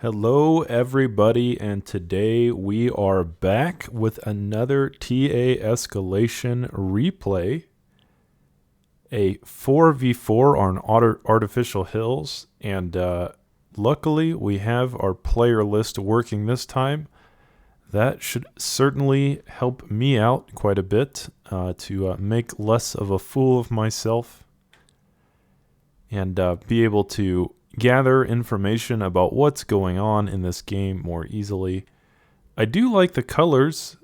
Hello, everybody, and today we are back with another TA Escalation replay. A 4v4 on Artificial Hills, and luckily we have our player list working this time. That should certainly help me out quite a bit to make less of a fool of myself and be able to gather information about what's going on in this game more easily. I do like the colors.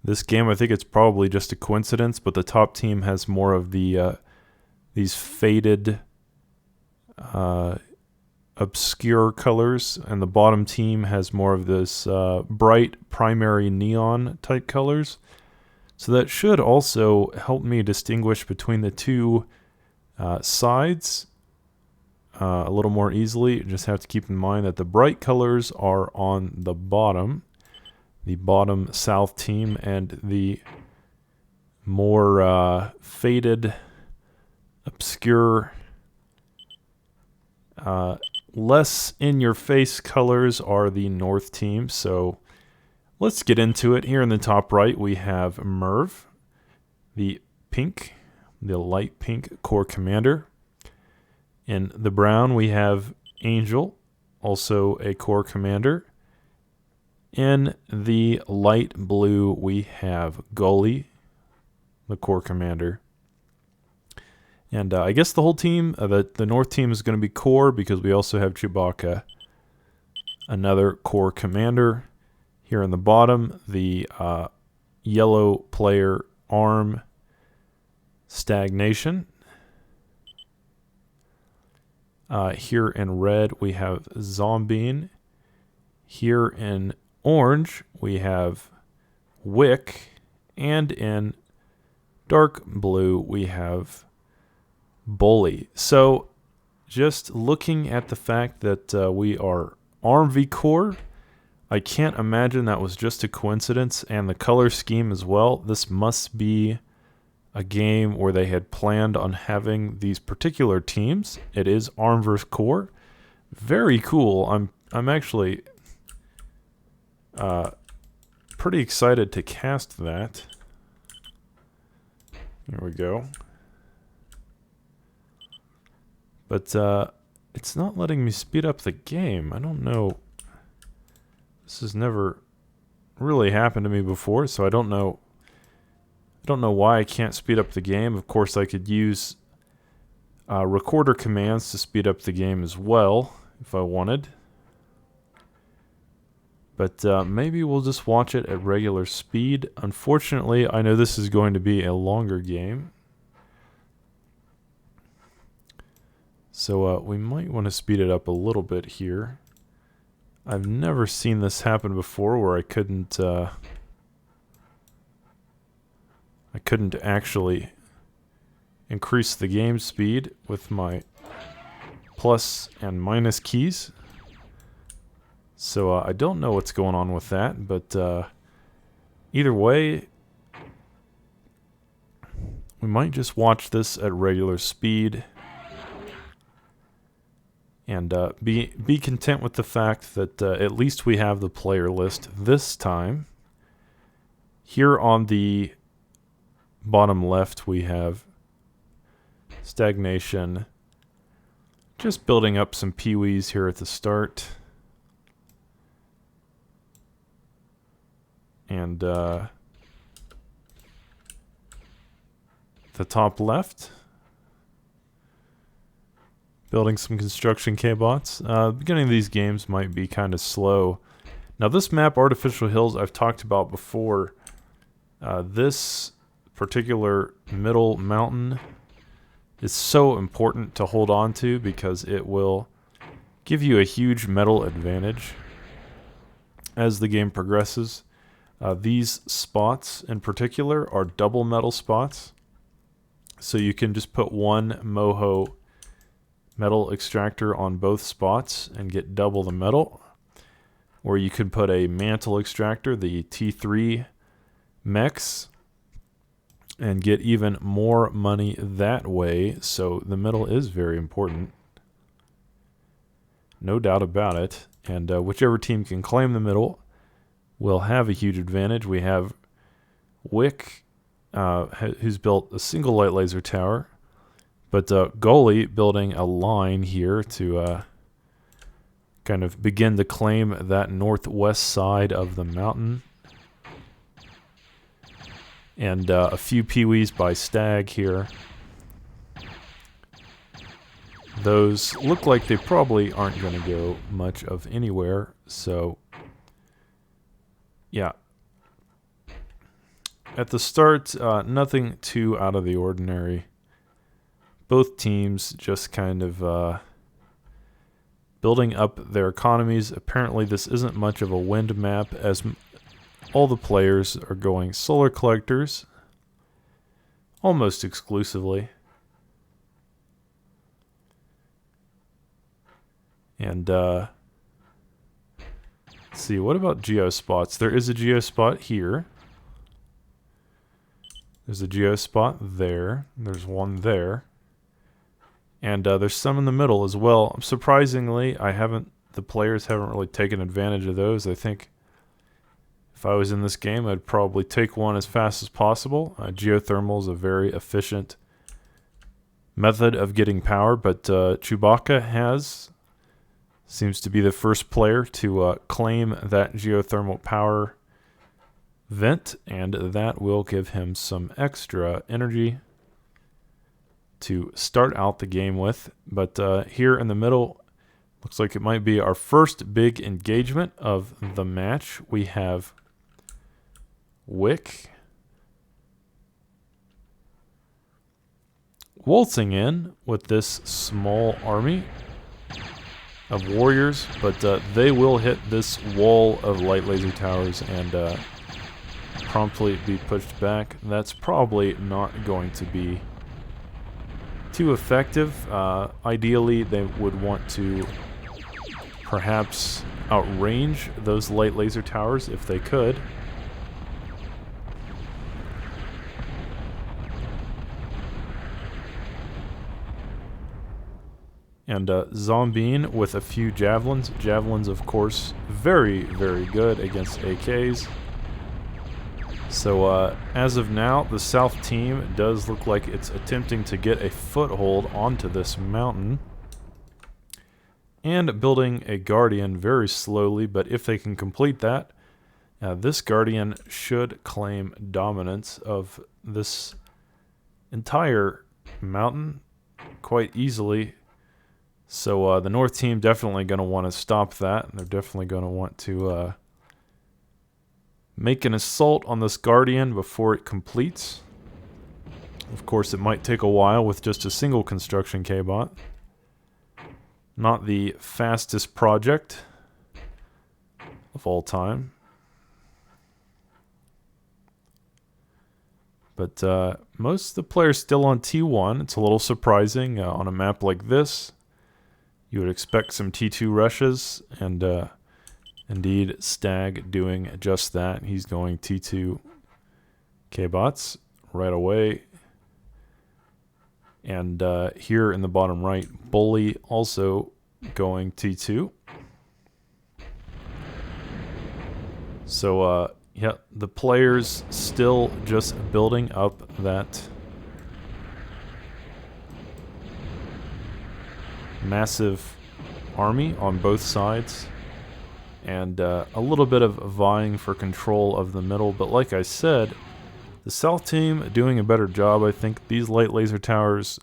This game, I think it's probably just a coincidence, but the top team has more of the these faded, obscure colors, and the bottom team has more of this bright primary neon type colors. So that should also help me distinguish between the two sides a little more easily. You just have to keep in mind that the bright colors are on the bottom south team, and the more faded, obscure, less in-your-face colors are the north team. So let's get into it. Here in the top right, we have Merv, the light pink core commander. In the brown, we have Angel, also a core commander. In the light blue, we have Gully, the core commander. And I guess the whole team, the north team is going to be core because we also have Chewbacca, another core commander. Here in the bottom, the yellow player Arm, Stagnation. Here in red, we have Zombine. Here in orange, we have Wick. And in dark blue, we have Bully. So just looking at the fact that we are Arm v Core, I can't imagine that was just a coincidence. And the color scheme as well. This must be a game where they had planned on having these particular teams. It is Arm vs Core. Very cool. I'm actually pretty excited to cast that. Here we go. But it's not letting me speed up the game. I don't know. This has never really happened to me before, so I don't know why I can't speed up the game. Of course, I could use recorder commands to speed up the game as well if I wanted. But maybe we'll just watch it at regular speed. Unfortunately, I know this is going to be a longer game. So we might want to speed it up a little bit here. I've never seen this happen before where I couldn't actually increase the game speed with my plus and minus keys. So I don't know what's going on with that, but either way, we might just watch this at regular speed and be content with the fact that at least we have the player list this time. Here on the bottom left, we have Stagnation. Just building up some peewees here at the start. And the top left, building some construction K-bots. The beginning of these games might be kind of slow. Now this map, Artificial Hills, I've talked about before. This particular middle mountain is so important to hold on to because it will give you a huge metal advantage as the game progresses. These spots in particular are double metal spots, so you can just put one Moho metal extractor on both spots and get double the metal, or you could put a mantle extractor, the T3 mechs, and get even more money that way. So the metal is very important. no doubt about it. And whichever team can claim the middle will have a huge advantage. We have Wick, who's built a single light laser tower, but Goalie building a line here to kind of begin to claim that northwest side of the mountain. And a few peewees by Stag here. Those look like they probably aren't going to go much of anywhere, so yeah. At the start, nothing too out of the ordinary. Both teams just kind of building up their economies. Apparently this isn't much of a wind map, as all the players are going solar collectors almost exclusively. And let's see, what about geospots? There is a geospot here. There's a geospot there. There's one there. And there's some in the middle as well. Surprisingly, the players haven't really taken advantage of those. I think if I was in this game, I'd probably take one as fast as possible. Geothermal is a very efficient method of getting power, but Chewbacca seems to be the first player to claim that geothermal power vent, and that will give him some extra energy to start out the game with. But here in the middle, looks like it might be our first big engagement of the match. We have Wick waltzing in with this small army of warriors, but they will hit this wall of light laser towers and promptly be pushed back. That's probably not going to be too effective. Ideally, they would want to perhaps outrange those light laser towers if they could. And Zombine with a few javelins. Javelins, of course, very, very good against AKs. So as of now, the South team does look like it's attempting to get a foothold onto this mountain. And building a Guardian very slowly, but if they can complete that, this Guardian should claim dominance of this entire mountain quite easily. So the North team definitely going to want to stop that. They're definitely going to want to make an assault on this Guardian before it completes. Of course, it might take a while with just a single construction K-bot. Not the fastest project of all time. But most of the players still on T1. It's a little surprising on a map like this. You would expect some T2 rushes, and indeed Stag doing just that. He's going T2 K-bots right away. And here in the bottom right, Bully also going T2. So yeah, the players still just building up that massive army on both sides, and a little bit of vying for control of the middle. But like I said, the South team doing a better job. I think these light laser towers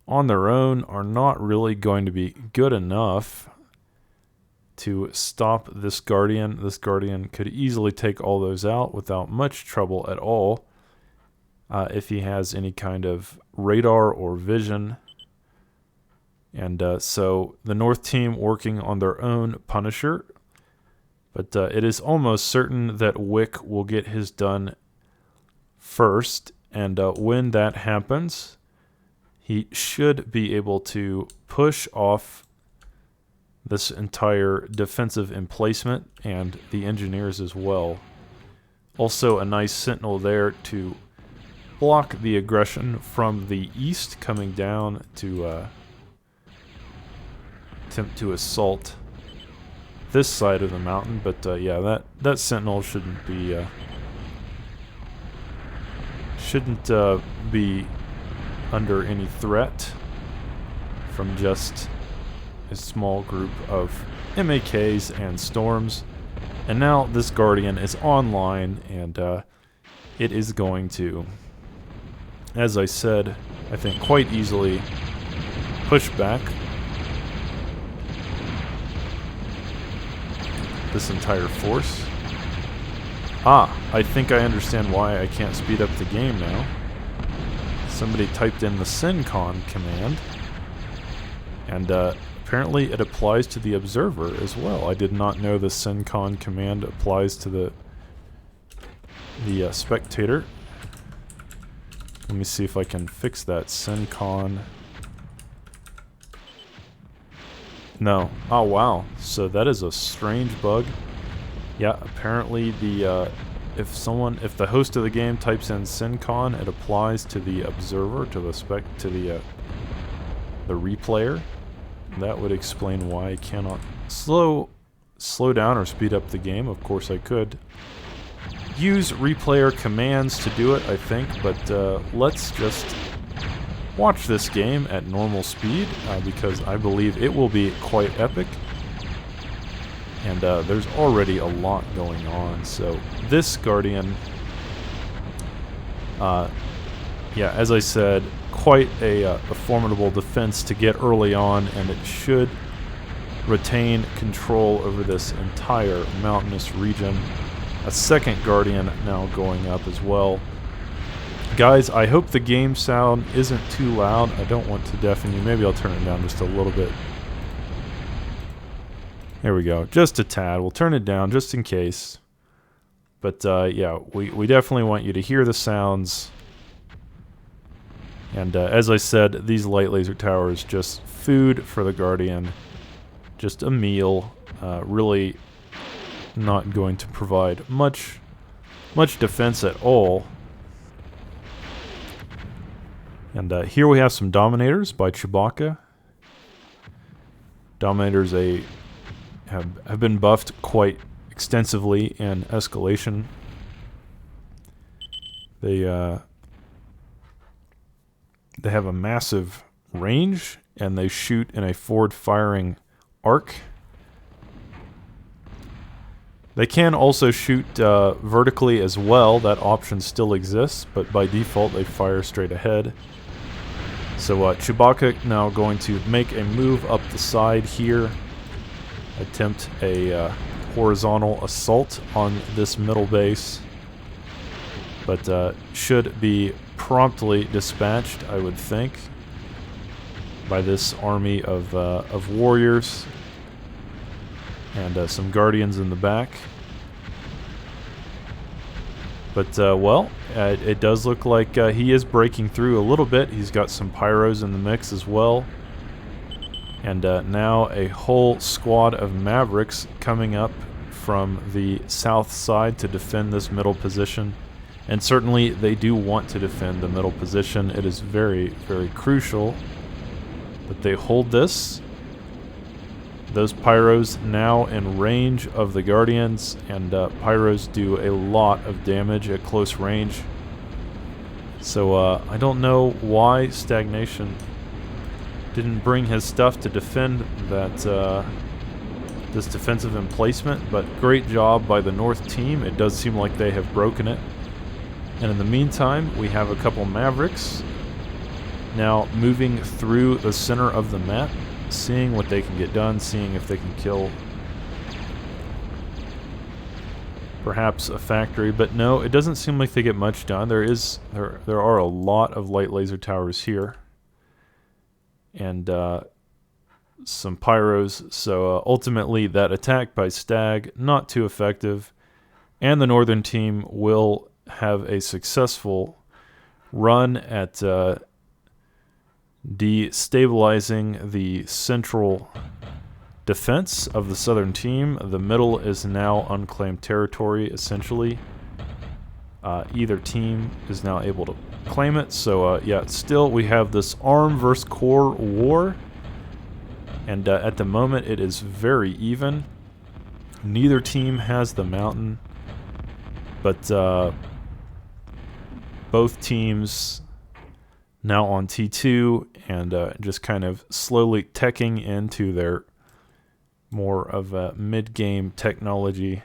on their own are not really going to be good enough to stop this Guardian. This Guardian could easily take all those out without much trouble at all if he has any kind of radar or vision. And so the North team working on their own Punisher. But it is almost certain that Wick will get his done first. And when that happens, he should be able to push off this entire defensive emplacement and the engineers as well. Also a nice sentinel there to block the aggression from the east coming down to attempt to assault this side of the mountain. But yeah, that sentinel shouldn't be under any threat from just a small group of MAKs and storms. And now this Guardian is online, and it is going to, as I said, I think quite easily push back this entire force. I think I understand why I can't speed up the game now. Somebody typed in the SynCon command, and apparently it applies to the observer as well. I did not know the SynCon command applies to the spectator. Let me see if I can fix that. SynCon. No. Oh wow. So that is a strange bug. Yeah, apparently if the host of the game types in SynCon, it applies to the observer, to the replayer. That would explain why I cannot slow down or speed up the game. Of course I could use replayer commands to do it, I think, but let's just watch this game at normal speed because I believe it will be quite epic. And there's already a lot going on. So this Guardian, yeah, as I said, quite a formidable defense to get early on, and it should retain control over this entire mountainous region. A second Guardian now going up as well. Guys, I hope the game sound isn't too loud. I don't want to deafen you. Maybe I'll turn it down just a little bit. There we go. Just a tad. We'll turn it down just in case. But yeah, we definitely want you to hear the sounds. And as I said, these light laser towers, just food for the Guardian. Just a meal. Really not going to provide much defense at all. And here we have some Dominators by Chewbacca. Dominators have been buffed quite extensively in Escalation. They have a massive range, and they shoot in a forward-firing arc. They can also shoot vertically as well. That option still exists, but by default they fire straight ahead. So Chewbacca now going to make a move up the side here. Attempt a horizontal assault on this middle base. But should be promptly dispatched, I would think, by this army of warriors. And some Guardians in the back. But, well, it does look like he is breaking through a little bit. He's got some Pyros in the mix as well. And now a whole squad of Mavericks coming up from the south side to defend this middle position. And certainly they do want to defend the middle position. It is very, very crucial that they hold this. Those Pyros now in range of the Guardians, and Pyros do a lot of damage at close range. So I don't know why Stagnation didn't bring his stuff to defend that this defensive emplacement, but great job by the North team. It does seem like they have broken it. And in the meantime, we have a couple Mavericks now moving through the center of the map, seeing what they can get done, seeing if they can kill perhaps a factory. But no, it doesn't seem like they get much done. There are a lot of light laser towers here, and some Pyros. So ultimately that attack by Stag, not too effective, and the Northern team will have a successful run at destabilizing the central defense of the Southern team. The middle is now unclaimed territory, essentially. Either team is now able to claim it. So yeah, still we have this arm versus core war. And at the moment, it is very even. Neither team has the mountain, but both teams now on T2 and just kind of slowly teching into their more of a mid-game technology.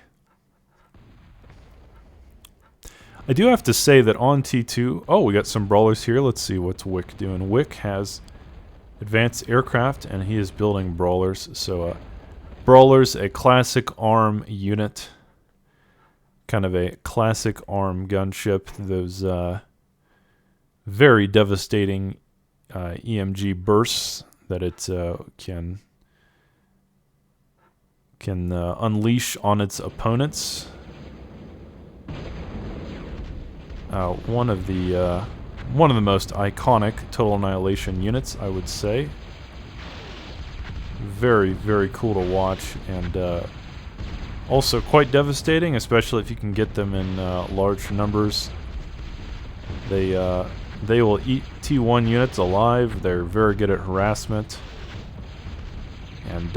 I do have to say that on T2, oh, we got some brawlers here. Let's see what's Wick doing. Wick has advanced aircraft, and he is building brawlers. So, brawlers, a classic ARM unit, kind of a classic ARM gunship. Those very devastating EMG bursts that it can unleash on its opponents. One of the most iconic Total Annihilation units, I would say. Very, very cool to watch, and also quite devastating, especially if you can get them in large numbers. They will eat T1 units alive. They're very good at harassment, and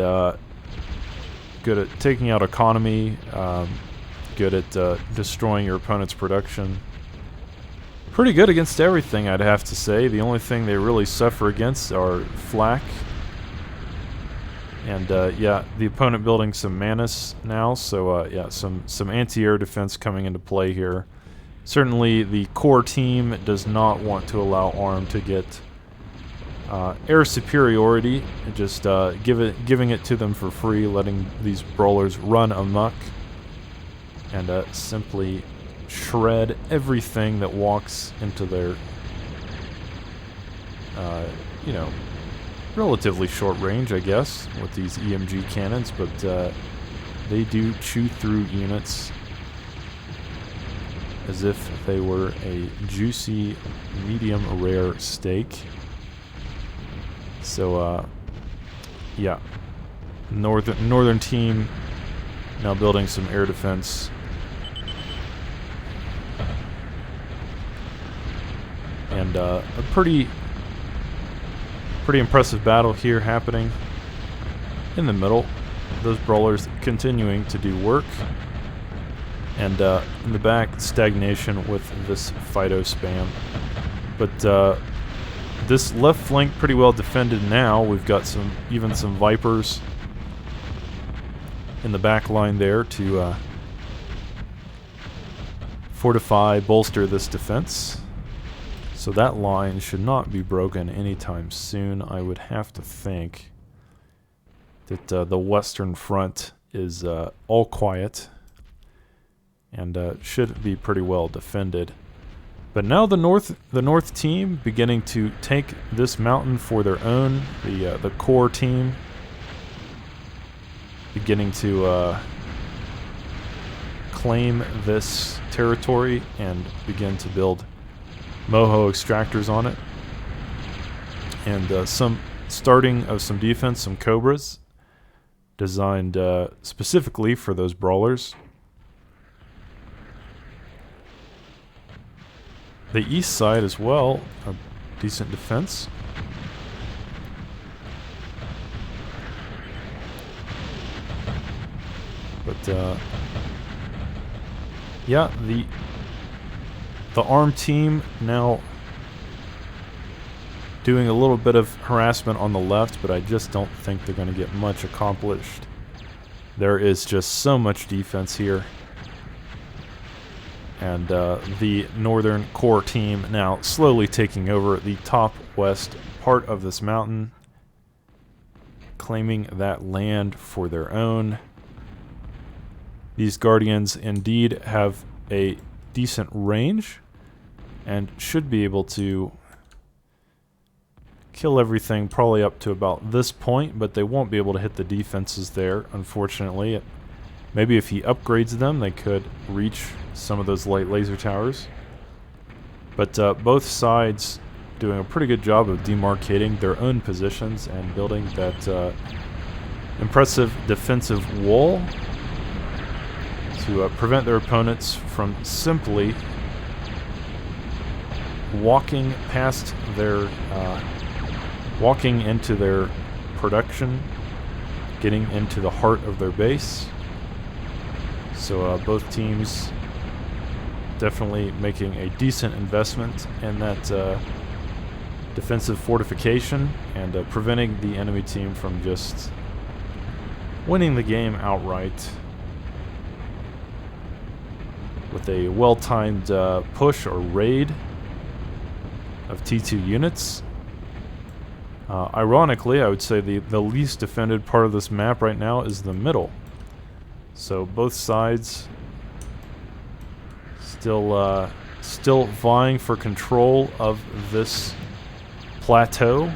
good at taking out economy. Good at destroying your opponent's production. Pretty good against everything, I'd have to say. The only thing they really suffer against are flak. And yeah, the opponent building some Manus now, so yeah, some anti-air defense coming into play here. Certainly the core team does not want to allow ARM to get air superiority, and just giving it to them for free, letting these brawlers run amok, and simply shred everything that walks into their, you know, relatively short range, I guess, with these EMG cannons, but they do chew through units as if they were a juicy, medium rare steak. So, yeah, northern team now building some air defense. And a pretty impressive battle here happening in the middle. Those brawlers continuing to do work. And in the back, stagnation with this Fido spam. But this left flank pretty well defended now. We've got some Vipers in the back line there to fortify, bolster this defense. So that line should not be broken anytime soon. I would have to think that the Western Front is all quiet and should be pretty well defended. But now the North team beginning to take this mountain for their own. The core team beginning to claim this territory and begin to build Moho extractors on it, and some starting of some defense, some Cobras designed specifically for those brawlers. The east side as well, a decent defense. But yeah, the ARM team now doing a little bit of harassment on the left, but I just don't think they're going to get much accomplished. There is just so much defense here. And the northern core team now slowly taking over the top west part of this mountain, claiming that land for their own. These Guardians indeed have a decent range and should be able to kill everything probably up to about this point, but they won't be able to hit the defenses there, unfortunately. Maybe if he upgrades them, they could reach some of those light laser towers. But both sides doing a pretty good job of demarcating their own positions and building that impressive defensive wall to prevent their opponents from simply walking past their walking into their production getting into the heart of their base. So both teams definitely making a decent investment in that defensive fortification and preventing the enemy team from just winning the game outright with a well-timed push or raid of T2 units. Ironically, I would say the least defended part of this map right now is the middle. So both sides still vying for control of this plateau.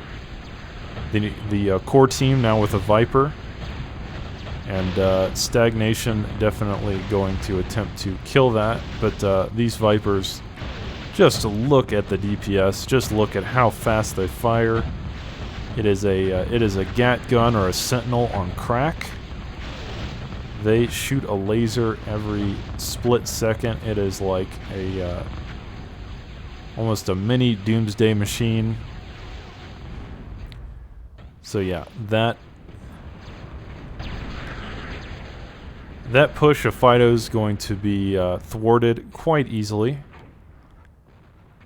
The core team now with a Viper, and Stagnation definitely going to attempt to kill that. But these Vipers, just look at the DPS. Just look at how fast they fire. It is a Gat gun or a Sentinel on crack. They shoot a laser every split second. It is like a almost a mini doomsday machine. So yeah, that push of Fido's going to be thwarted quite easily.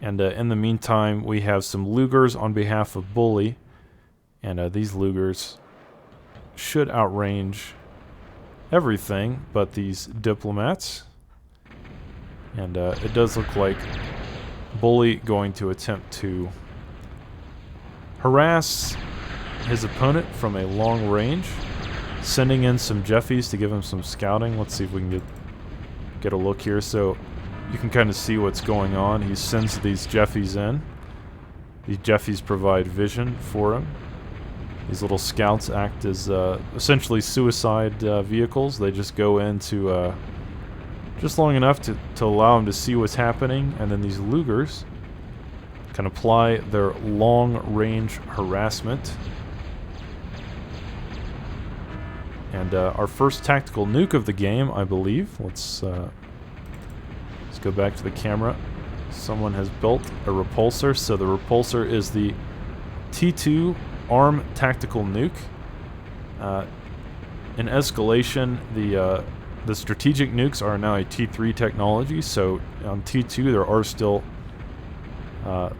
And in the meantime, we have some Lugers on behalf of Bully. And these Lugers should outrange everything but these diplomats. And it does look like Bully going to attempt to harass his opponent from a long range, sending in some Jeffies to give him some scouting. Let's see if we can get a look here. So you can kind of see what's going on. He sends these Jeffies in. These Jeffies provide vision for him. These little scouts act as essentially suicide vehicles. They just go into just long enough to allow him to see what's happening, and then these Lugers can apply their long-range harassment. And our first tactical nuke of the game, I believe. Let's go back to the camera. Someone has built a repulsor. So the repulsor is the T2 ARM tactical nuke. In escalation, the strategic nukes are now a T3 technology. So on T2, there are still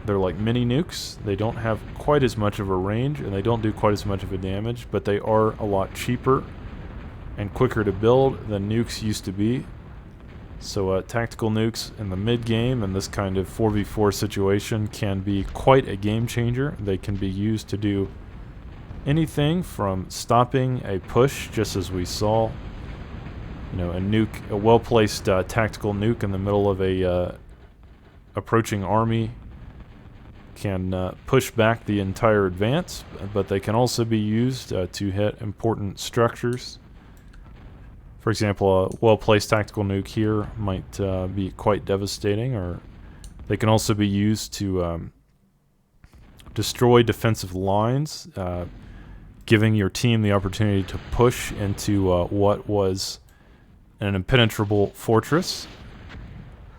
they're like mini nukes. They don't have quite as much of a range, and they don't do quite as much of a damage, but they are a lot cheaper and quicker to build than nukes used to be. So tactical nukes in the mid-game and this kind of 4v4 situation can be quite a game changer. They can be used to do anything from stopping a push, just as we saw. You know, a well-placed tactical nuke in the middle of a approaching army can push back the entire advance, but they can also be used to hit important structures. For example, a well-placed tactical nuke here might be quite devastating, or they can also be used to destroy defensive lines, giving your team the opportunity to push into what was an impenetrable fortress.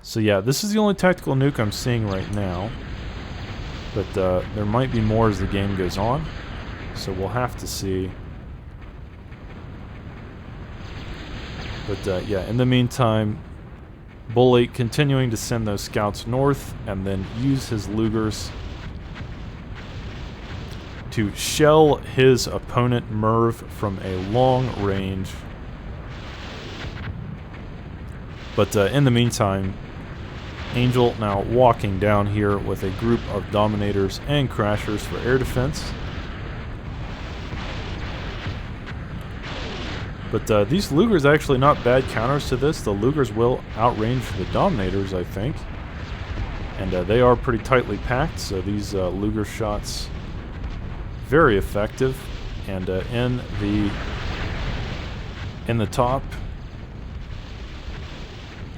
So yeah, this is the only tactical nuke I'm seeing right now, but there might be more as the game goes on, so we'll have to see. But yeah, in the meantime, Bully continuing to send those scouts north and then use his Lugers to shell his opponent Merv from a long range. But in the meantime, Angel now walking down here with a group of Dominators and Crashers for air defense. But these Lugers are actually not bad counters to this. The Lugers will outrange the Dominators, I think. And they are pretty tightly packed, so these Luger shots very effective. And in the top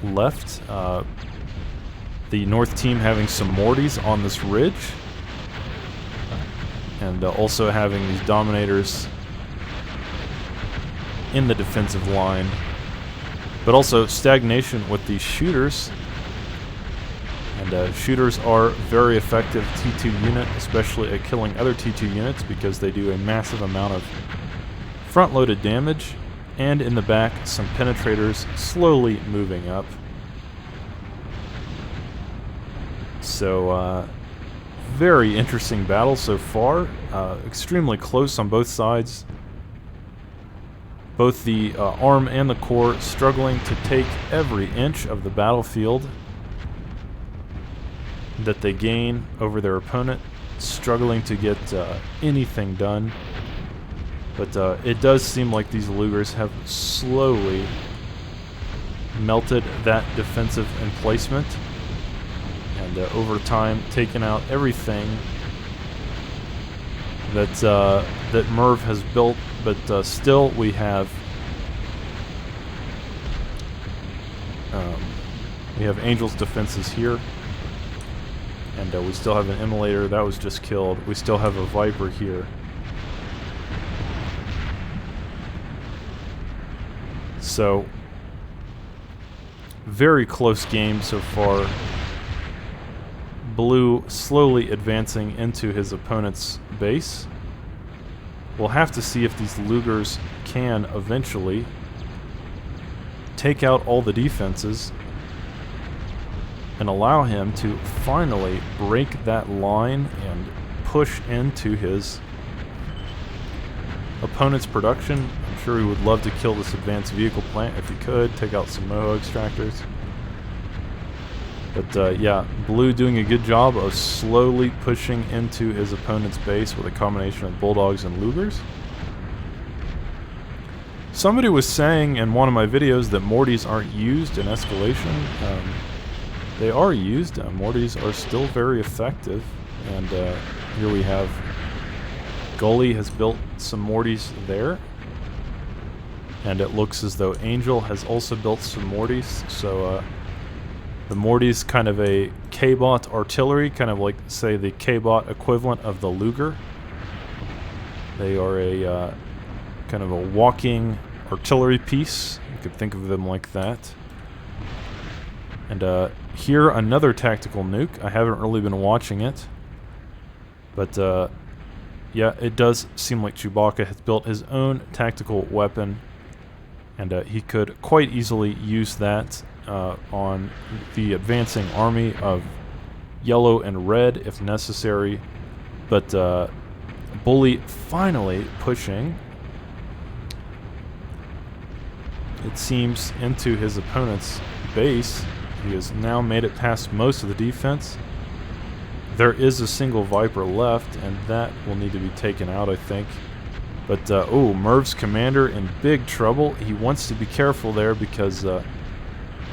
left, the North team having some Mortys on this ridge, and also having these Dominators in the defensive line, but also Stagnation with these shooters. And shooters are very effective T2 unit, especially at killing other T2 units, because they do a massive amount of front-loaded damage, and in the back, some penetrators slowly moving up. So, very interesting battle so far. Extremely close on both sides. Both the arm and the core struggling to take every inch of the battlefield that they gain over their opponent, struggling to get anything done. But it does seem like these Lugers have slowly melted that defensive emplacement, and over time taken out everything that that Merv has built. But still, we have Angel's defenses here, and we still have an Immolator that was just killed. We still have a Viper here. So, very close game so far. Blue slowly advancing into his opponent's base. We'll have to see if these Lugers can eventually take out all the defenses and allow him to finally break that line and push into his opponent's production. I'm sure he would love to kill this advanced vehicle plant if he could, take out some Moho extractors. But yeah, Blue doing a good job of slowly pushing into his opponent's base with a combination of Bulldogs and Lugers. Somebody was saying in one of my videos that Mortys aren't used in escalation. They are used. Mortys are still very effective. And here we have Gully has built some Mortys there. And it looks as though Angel has also built some Mortys. So the Mortys kind of a K-Bot artillery, kind of like, say, the K-Bot equivalent of the Luger. They are a kind of a walking artillery piece. You could think of them like that. And here, another tactical nuke. I haven't really been watching it. But yeah, it does seem like Chewbacca has built his own tactical weapon. And he could quite easily use that on the advancing army of yellow and red if necessary. But Bully finally pushing, it seems, into his opponent's base. He has now made it past most of the defense. There is a single Viper left, and that will need to be taken out, I think. But, oh, Merv's commander in big trouble. He wants to be careful there because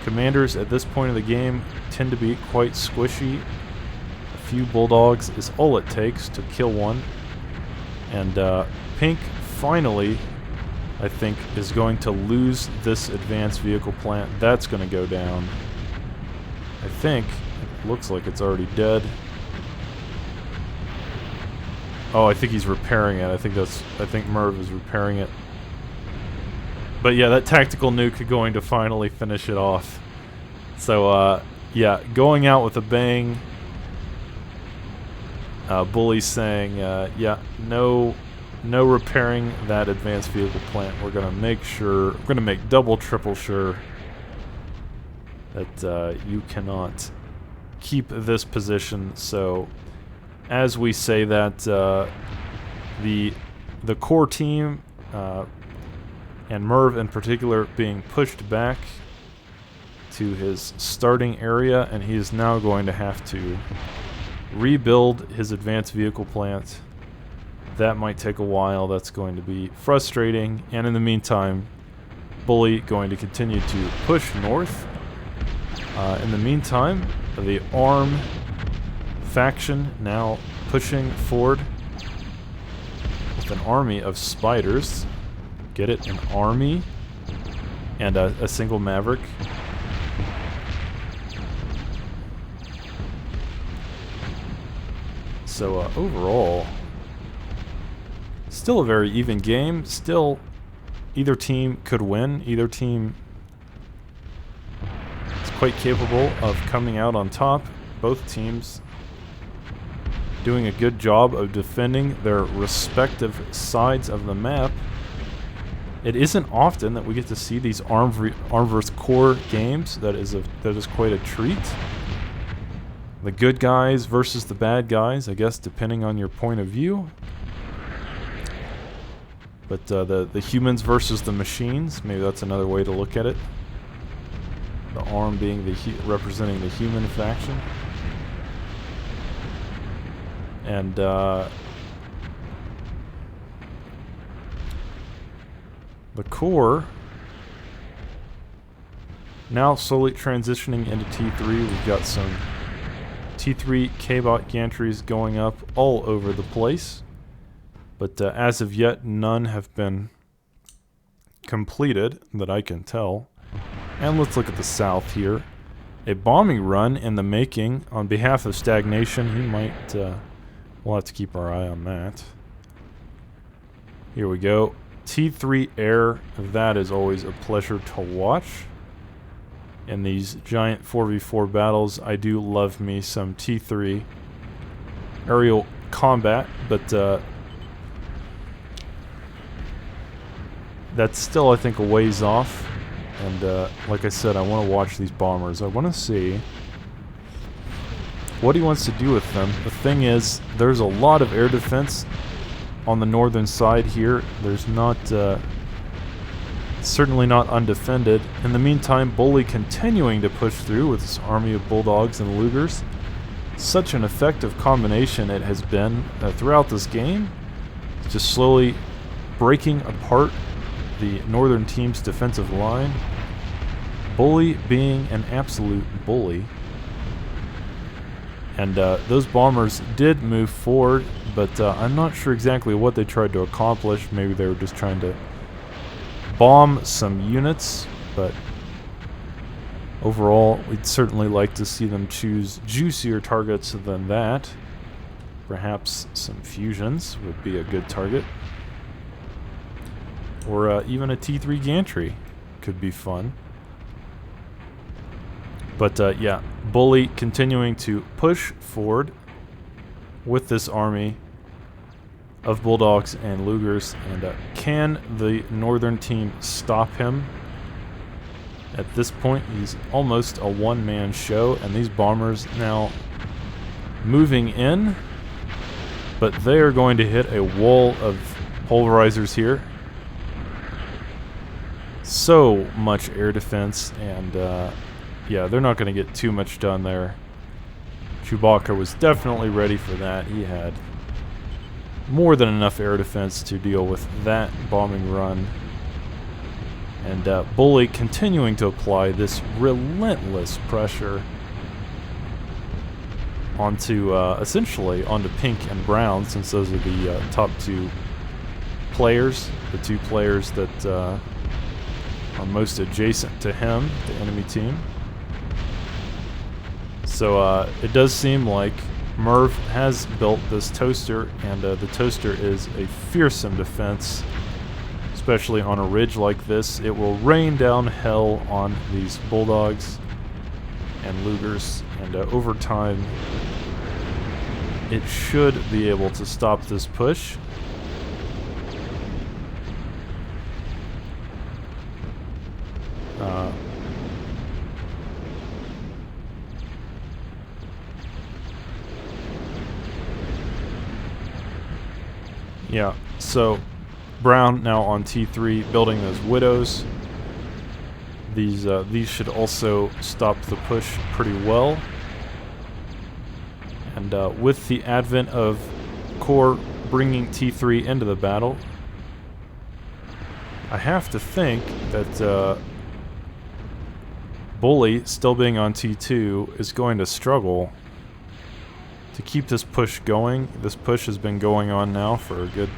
commanders at this point of the game tend to be quite squishy. A few Bulldogs is all it takes to kill one. And Pink finally, I think, is going to lose this advanced vehicle plant. That's going to go down. I think it looks like it's already dead. Oh, I think he's repairing it. I think Merv is repairing it. But yeah, that tactical nuke going to finally finish it off. So yeah, going out with a bang. Bully's saying, yeah, no repairing that advanced vehicle plant. We're gonna make sure, we're gonna make double, triple sure that you cannot keep this position. So, as we say that, the core team and Merv in particular being pushed back to his starting area, and he is now going to have to rebuild his advanced vehicle plant. That might take a while. That's going to be frustrating. And in the meantime, Bully going to continue to push north. In the meantime, the ARM faction now pushing forward with an army of spiders. Get it? An army and a single Maverick. So overall, still a very even game. Still, either team could win. Either team is quite capable of coming out on top. Both teams doing a good job of defending their respective sides of the map. It isn't often that we get to see these arm versus core games. That is quite a treat. The good guys versus the bad guys, I guess, depending on your point of view. But the humans versus the machines, maybe that's another way to look at it. The arm being representing the human faction. And the core now slowly transitioning into T3. We've got some T3 K-Bot gantries going up all over the place. But as of yet, none have been completed that I can tell. And let's look at the south here. A bombing run in the making on behalf of Stagnation. He might... we'll have to keep our eye on that. Here we go. T3 Air. That is always a pleasure to watch. In these giant 4v4 battles, I do love me some T3 aerial combat, but that's still, I think, a ways off. And like I said, I want to watch these bombers. I want to see what he wants to do with them. The thing is, there's a lot of air defense on the northern side here. There's not... certainly not undefended. In the meantime, Bully continuing to push through with his army of Bulldogs and Lugers. Such an effective combination it has been throughout this game. Just slowly breaking apart the northern team's defensive line. Bully being an absolute bully. And those bombers did move forward, but I'm not sure exactly what they tried to accomplish. Maybe they were just trying to bomb some units, but overall, we'd certainly like to see them choose juicier targets than that. Perhaps some fusions would be a good target. Or even a T3 gantry could be fun. But yeah, Bully continuing to push forward with this army of Bulldogs and Lugers. And can the northern team stop him? At this point, he's almost a one-man show, and these bombers now moving in, but they are going to hit a wall of pulverizers here. So much air defense, and yeah, they're not going to get too much done there. Chewbacca was definitely ready for that. He had more than enough air defense to deal with that bombing run. And Bully continuing to apply this relentless pressure onto, essentially, onto Pink and Brown, since those are the top two players, the two players that are most adjacent to him, the enemy team. So it does seem like Merv has built this toaster, and the toaster is a fearsome defense, especially on a ridge like this. It will rain down hell on these Bulldogs and Lugers, and over time it should be able to stop this push. Yeah, so Brown now on T3 building those Widows. These should also stop the push pretty well. And with the advent of Core bringing T3 into the battle, I have to think that Bully, still being on T2, is going to struggle to keep this push going. This push has been going on now for a good,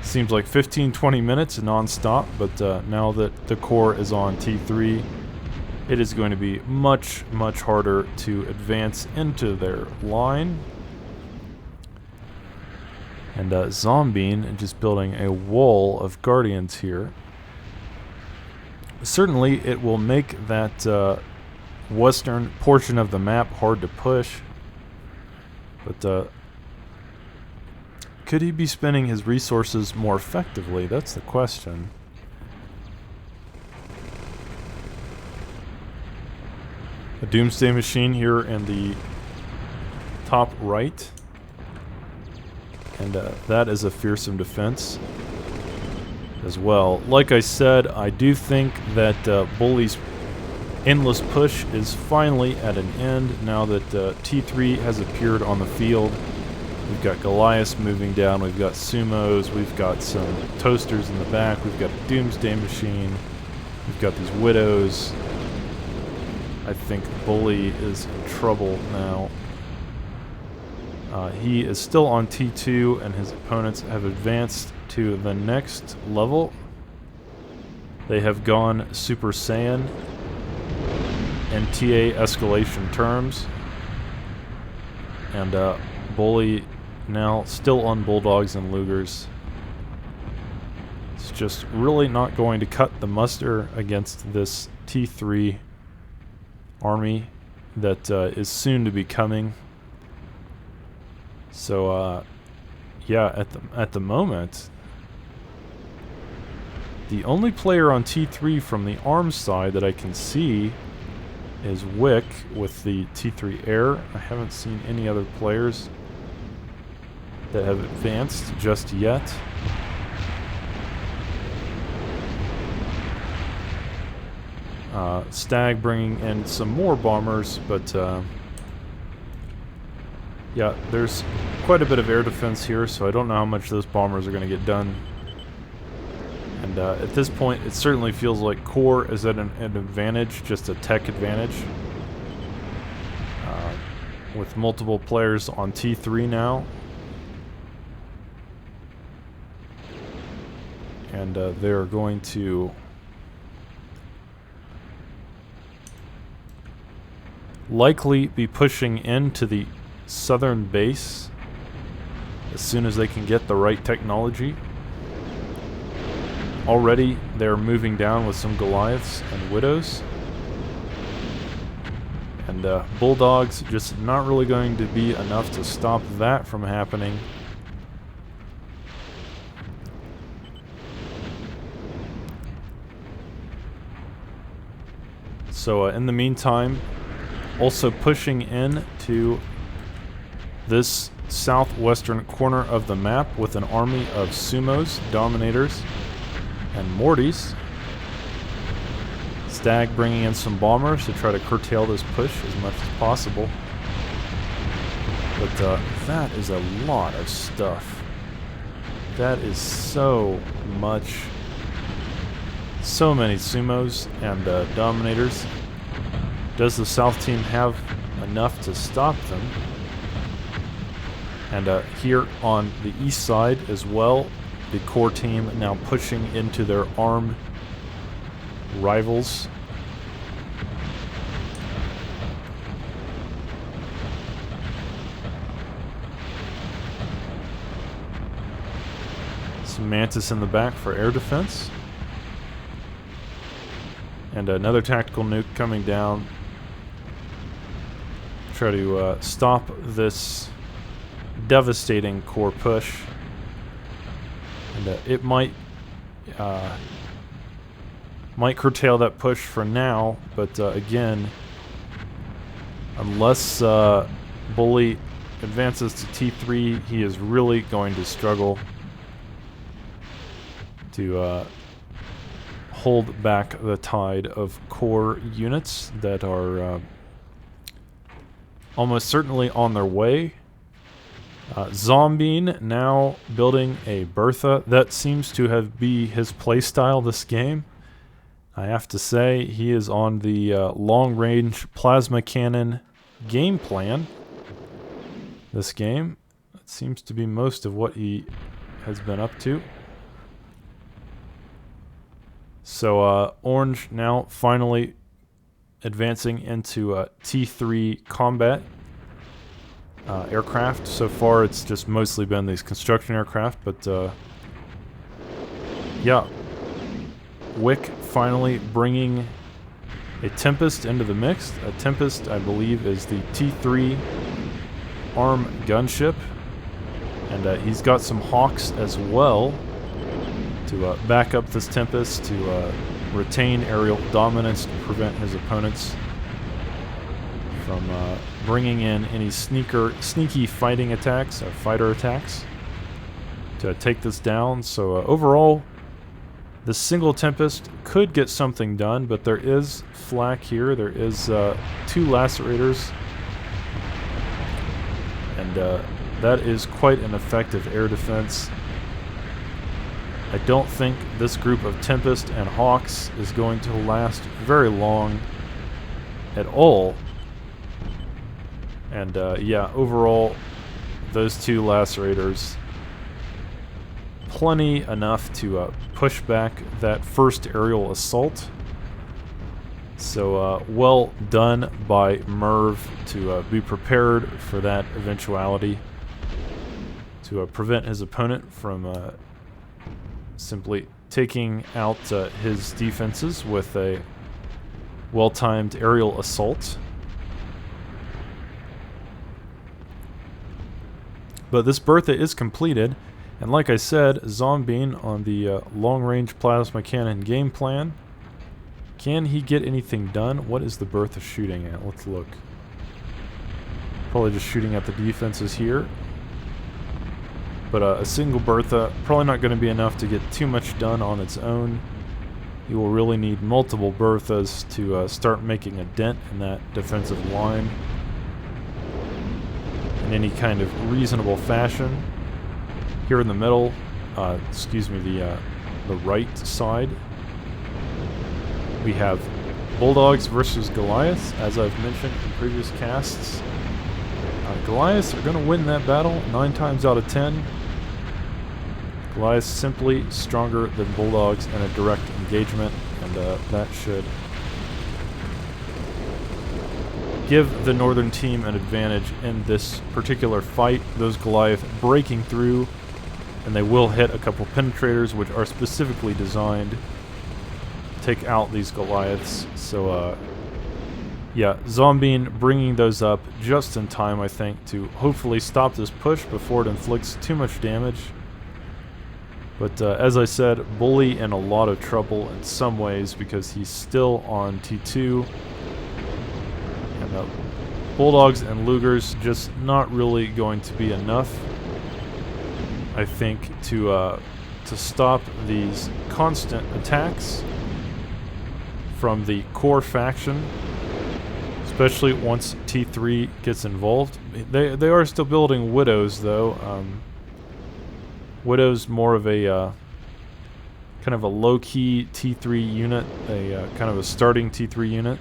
seems like 15-20 minutes non-stop, but now that the Core is on T3, it is going to be much, much harder to advance into their line. And Zombine just building a wall of Guardians here. Certainly it will make that western portion of the map hard to push. But could he be spending his resources more effectively? That's the question. A Doomsday Machine here in the top right. And that is a fearsome defense as well. Like I said, I do think that Bully's endless push is finally at an end now that T3 has appeared on the field. We've got Goliaths moving down, we've got Sumos, we've got some Toasters in the back, we've got a Doomsday Machine, we've got these Widows. I think Bully is in trouble now. He is still on T2 and his opponents have advanced to the next level. They have gone Super Saiyan in TA escalation terms. And Bully now still on Bulldogs and Lugers. It's just really not going to cut the muster against this T3 army that is soon to be coming. So yeah, at the moment, the only player on T3 from the arms side that I can see is Wick with the T3 Air. I haven't seen any other players that have advanced just yet. Stag bringing in some more bombers, but yeah, there's quite a bit of air defense here, so I don't know how much those bombers are going to get done. And at this point, it certainly feels like Core is at an advantage, just a tech advantage. With multiple players on T3 now. And they're going to likely be pushing into the southern base as soon as they can get the right technology. Already they're moving down with some Goliaths and Widows. And Bulldogs just not really going to be enough to stop that from happening. So in the meantime, also pushing in to this southwestern corner of the map with an army of Sumos, Dominators, and Mortys. Stag bringing in some bombers to try to curtail this push as much as possible. But that is a lot of stuff. That is so much. So many Sumos and Dominators. Does the South team have enough to stop them? And here on the east side as well, the Core team now pushing into their armed rivals. Some Mantis in the back for air defense. And another tactical nuke coming down. Try to stop this devastating Core push. And it might curtail that push for now, but again, unless Bully advances to T3, he is really going to struggle to hold back the tide of Core units that are almost certainly on their way. Zombine now building a Bertha. That seems to have be his playstyle this game. I have to say, he is on the long-range plasma cannon game plan this game. That seems to be most of what he has been up to. So Orange now finally advancing into T3 combat aircraft. So far it's just mostly been these construction aircraft, but yeah, Wick finally bringing a Tempest into the mix. A Tempest, I believe, is the T3 arm gunship, and he's got some Hawks as well to back up this Tempest, to retain aerial dominance to prevent his opponents from bringing in any sneaky fighting attacks, fighter attacks, to take this down. So overall, the single Tempest could get something done, but there is flak here. There is 2 Lacerators, and that is quite an effective air defense. I don't think this group of Tempest and Hawks is going to last very long at all. And yeah, overall, those 2 Lacerators, plenty enough to push back that first aerial assault. So well done by Merv to be prepared for that eventuality, to prevent his opponent from simply taking out his defenses with a well-timed aerial assault. But this Bertha is completed, and like I said, Zombine on the long-range plasma cannon game plan. Can he get anything done? What is the Bertha shooting at? Let's look. Probably just shooting at the defenses here. But a single Bertha, probably not going to be enough to get too much done on its own. You will really need multiple Berthas to start making a dent in that defensive line in any kind of reasonable fashion. Here in the middle, excuse me, the right side, we have Bulldogs versus Goliaths, as I've mentioned in previous casts. Goliaths are going to win that battle 9 times out of 10. Goliaths simply stronger than Bulldogs in a direct engagement, and that should give the Northern team an advantage in this particular fight. Those Goliath breaking through, and they will hit a couple penetrators, which are specifically designed to take out these Goliaths. So yeah, Zombine bringing those up just in time, I think, to hopefully stop this push before it inflicts too much damage. But as I said, Bully in a lot of trouble in some ways because he's still on T2. And Bulldogs and Lugers just not really going to be enough, I think, to stop these constant attacks from the core faction, especially once T3 gets involved. They are still building Widows, though. Widow's more of a kind of a low-key T3 unit, a kind of a starting T3 unit.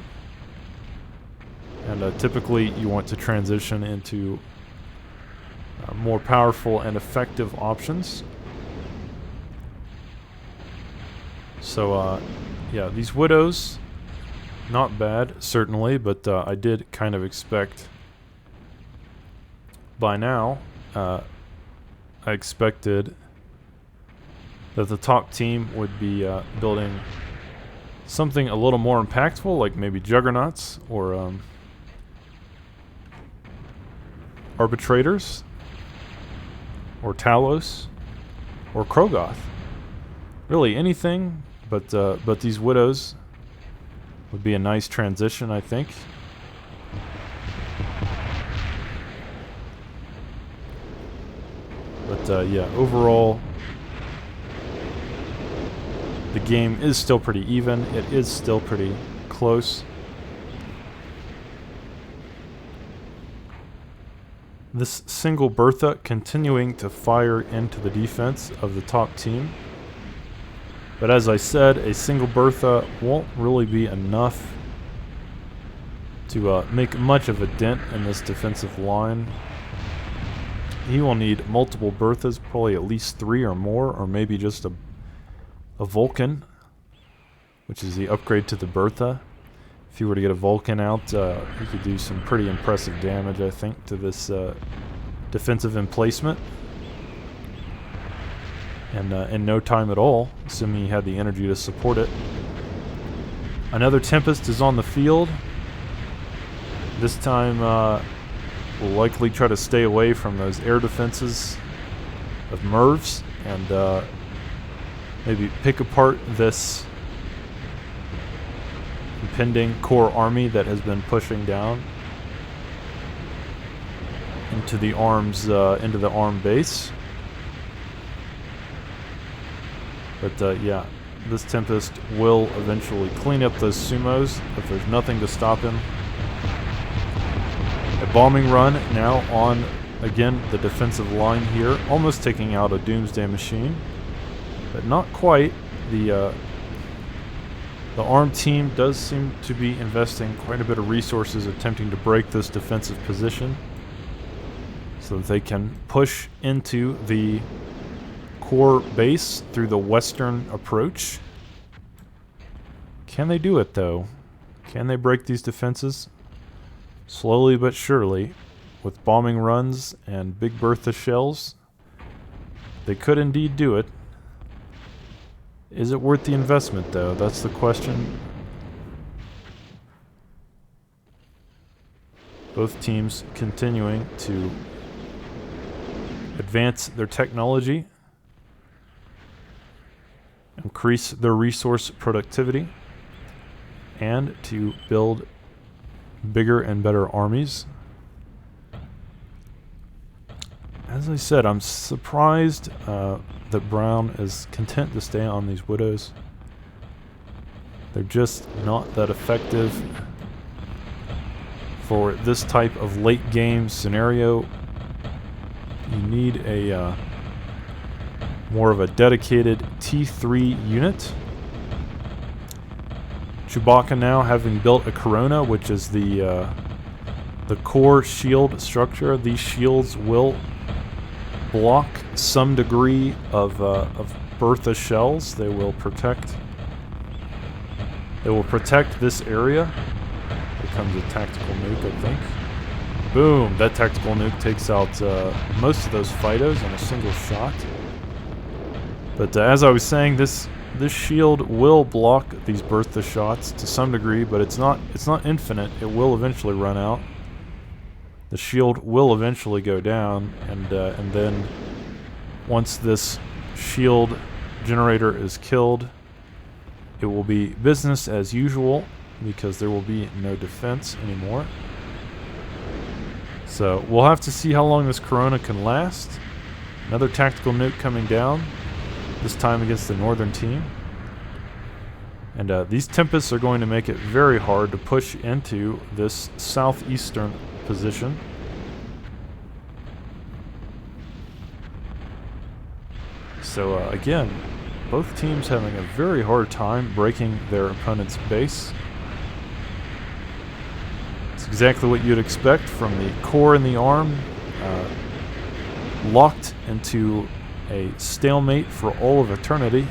And typically you want to transition into more powerful and effective options. So yeah, these Widows, not bad, certainly, but I did kind of expect by now, I expected that the top team would be building something a little more impactful, like maybe Juggernauts or Arbitrators or Talos or Krogoth. Really anything, but these Widows would be a nice transition, I think. But yeah, overall, the game is still pretty even. It is still pretty close. This single Bertha continuing to fire into the defense of the top team. But as I said, a single Bertha won't really be enough to make much of a dent in this defensive line. He will need multiple Berthas, probably at least 3 or more, or maybe just a Vulcan, which is the upgrade to the Bertha. If you were to get a Vulcan out, he could do some pretty impressive damage, I think, to this defensive emplacement. And in no time at all, assuming he had the energy to support it. Another Tempest is on the field. This time, we'll likely try to stay away from those air defenses of Mervs and maybe pick apart this impending core army that has been pushing down. into the arm base. But yeah, this Tempest will eventually clean up those sumos if there's nothing to stop him. A bombing run now on, again, the defensive line here, almost taking out a Doomsday Machine, but not quite. The ARM team does seem to be investing quite a bit of resources attempting to break this defensive position so that they can push into the core base through the western approach. Can they do it, though? Can they break these defenses? Slowly but surely, with bombing runs and Big Bertha shells, they could indeed do it. Is it worth the investment, though? That's the question. Both teams continuing to advance their technology, increase their resource productivity, and to build bigger and better armies. As I said, I'm surprised that Brown is content to stay on these Widows. They're just not that effective for this type of late game scenario. You need a more of a dedicated T3 unit. Chewbacca now having built a Corona, which is the core shield structure. These shields will block some degree of Bertha shells. They will protect this area. Here comes a tactical nuke, I think. Boom! That tactical nuke takes out most of those Fidos in a single shot. But as I was saying, this shield will block these Bertha shots to some degree, but it's not infinite. It will eventually run out. The shield will eventually go down, and then once this shield generator is killed, it will be business as usual because there will be no defense anymore. So we'll have to see how long this Corona can last. Another tactical nuke coming down, this time against the northern team. And these Tempests are going to make it very hard to push into this southeastern position. So again, both teams having a very hard time breaking their opponent's base. It's exactly what you'd expect from the core and the arm, locked into a stalemate for all of eternity,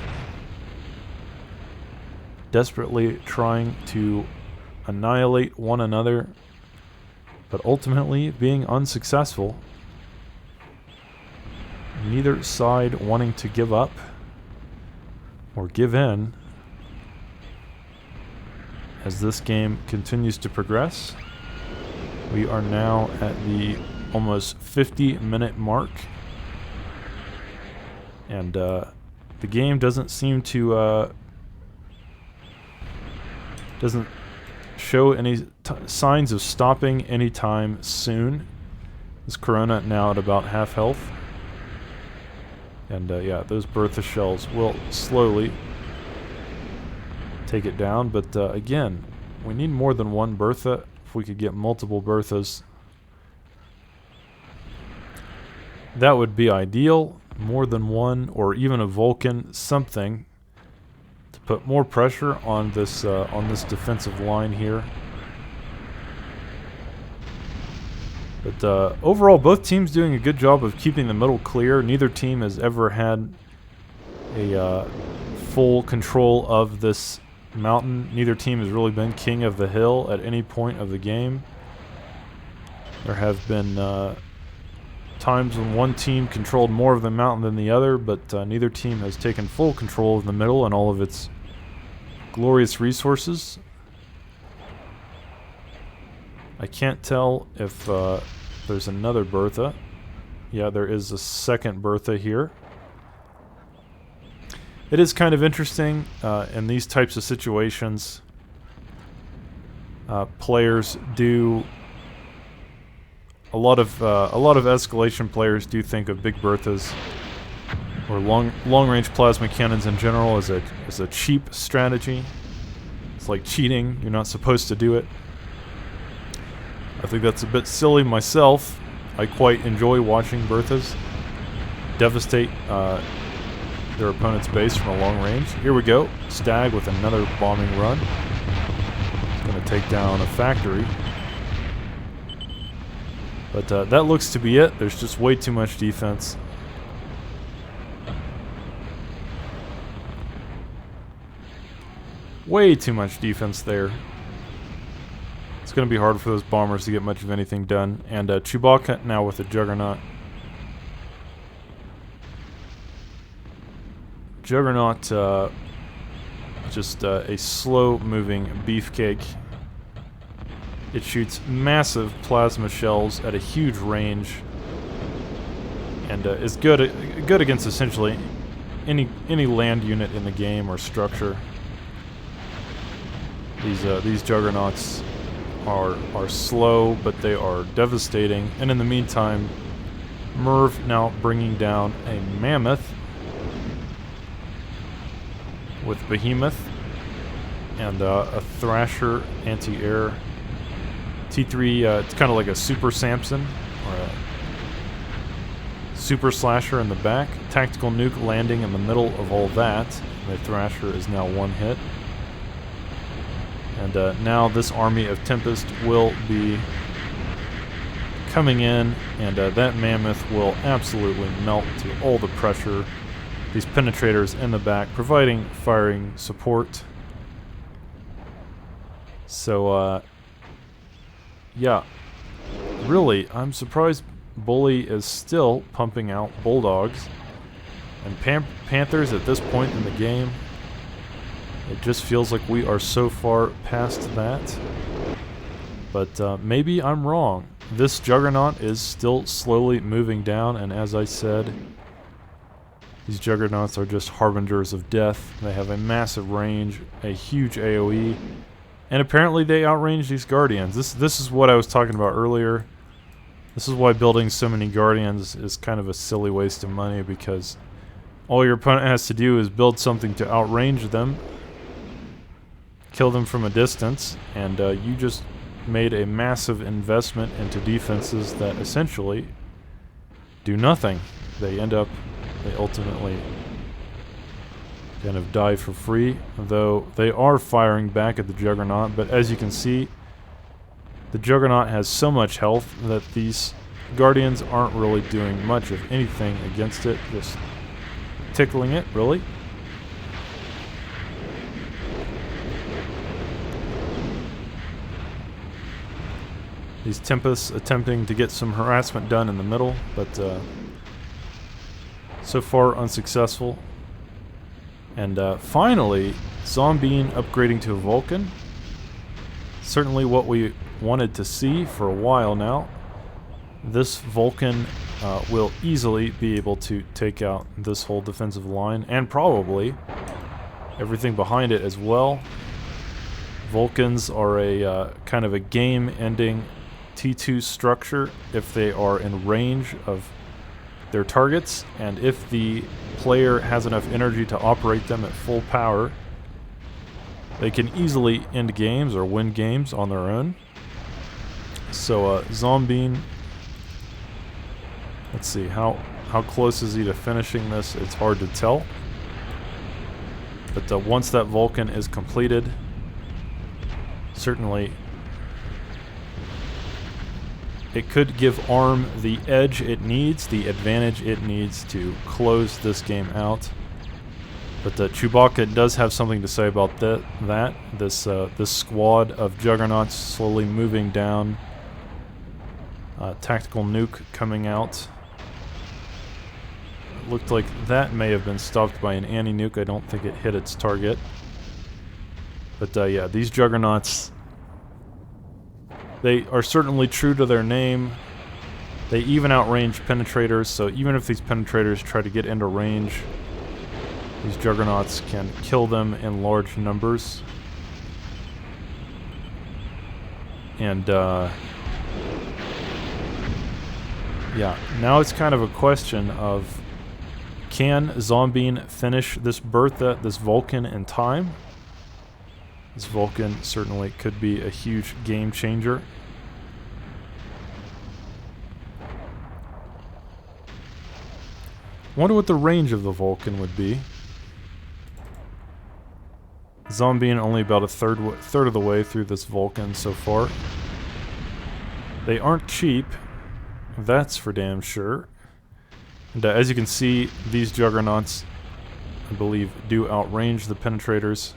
desperately trying to annihilate one another, but ultimately being unsuccessful. Neither side wanting to give up or give in as this game continues to progress. We are now at the almost 50-minute mark, and the game doesn't seem to doesn't show any signs of stopping anytime soon. This Corona now at about half health. And yeah, those Bertha shells will slowly take it down. But again, we need more than one Bertha. If we could get multiple Berthas, that would be ideal. More than one, or even a Vulcan, something to put more pressure on this defensive line here. But overall, both teams doing a good job of keeping the middle clear. Neither team has ever had a full control of this mountain. Neither team has really been king of the hill at any point of the game. There have been times when one team controlled more of the mountain than the other, but neither team has taken full control of the middle and all of its glorious resources. I can't tell if there's another Bertha. Yeah, there is a second Bertha here. It is kind of interesting in these types of situations. Players do a lot of escalation players do think of Big Berthas or long range plasma cannons in general as a cheap strategy. It's like cheating. You're not supposed to do it. I think that's a bit silly myself. I quite enjoy watching Berthas devastate their opponent's base from a long range. Here we go. Stag with another bombing run. It's going to take down a factory. But that looks to be it. There's just way too much defense. Way too much defense there. It's going to be hard for those bombers to get much of anything done. And Chewbacca now with a Juggernaut. Juggernaut, just a slow-moving beefcake. It shoots massive plasma shells at a huge range, and is good against essentially any land unit in the game or structure. These Juggernauts are slow, but they are devastating. And in the meantime, Merv now bringing down a Mammoth with Behemoth and a Thrasher anti-air. T3, it's kind of like a Super Samson or a Super Slasher in the back. Tactical nuke landing in the middle of all that. The Thrasher is now one hit. And now this army of Tempest will be coming in, and that Mammoth will absolutely melt to all the pressure. These penetrators in the back providing firing support. So, yeah, really, I'm surprised Bully is still pumping out Bulldogs and Panthers at this point in the game. It just feels like we are so far past that. But maybe I'm wrong. This Juggernaut is still slowly moving down, and as I said, these Juggernauts are just harbingers of death. They have a massive range, a huge AoE, and apparently they outrange these Guardians. This is what I was talking about earlier. This is why building so many Guardians is kind of a silly waste of money, because all your opponent has to do is build something to outrange them, kill them from a distance, and you just made a massive investment into defenses that essentially do nothing. They ultimately kind of die for free, though they are firing back at the Juggernaut. But as you can see, the Juggernaut has so much health that these Guardians aren't really doing much of anything against it, just tickling it, really. These Tempests attempting to get some harassment done in the middle, but so far unsuccessful. And finally, Zombine upgrading to a Vulcan. Certainly what we wanted to see for a while now. This Vulcan will easily be able to take out this whole defensive line, and probably everything behind it as well. Vulcans are a kind of a game-ending T2 structure if they are in range of their targets, and if the player has enough energy to operate them at full power, they can easily end games or win games on their own. So Zombine, let's see, how close is he to finishing this? It's hard to tell. But once that Vulcan is completed, certainly it could give ARM the edge it needs, the advantage it needs to close this game out. But Chewbacca does have something to say about this squad of Juggernauts slowly moving down. Tactical nuke coming out. It looked like that may have been stopped by an anti-nuke. I don't think it hit its target. But yeah, these Juggernauts, they are certainly true to their name. They even outrange penetrators, so even if these penetrators try to get into range, these Juggernauts can kill them in large numbers. And Yeah, now it's kind of a question of, can Zombine finish this Bertha, this Vulcan, in time? This Vulcan certainly could be a huge game changer. Wonder what the range of the Vulcan would be. Zombine only about a third of the way through this Vulcan so far. They aren't cheap, that's for damn sure. And as you can see, these Juggernauts, I believe, do outrange the Penetrators.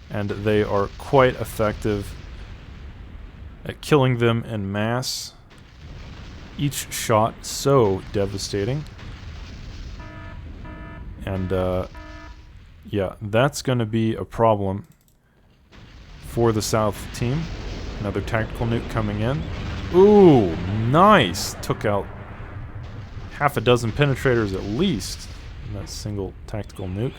And they are quite effective at killing them en masse. Each shot so devastating. And yeah, that's going to be a problem for the South team. Another tactical nuke coming in. Ooh, nice! Took out half a dozen penetrators at least in that single tactical nuke.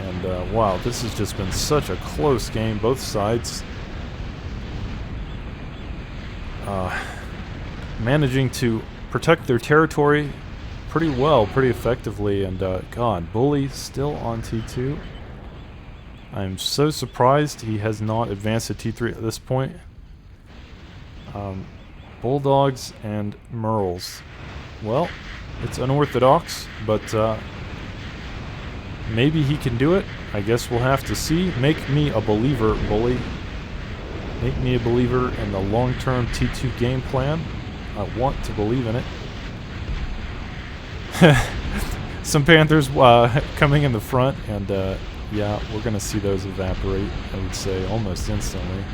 And wow, this has just been such a close game. Both sides managing to protect their territory pretty well, pretty effectively. And God, Bully still on T2. I'm so surprised he has not advanced to T3 at this point. Bulldogs and Merles. Well, it's unorthodox, but maybe he can do it. I guess we'll have to see. Make me a believer, Bully. Make me a believer in the long-term T2 game plan. I want to believe in it. Some Panthers coming in the front, and yeah, we're going to see those evaporate, I would say, almost instantly.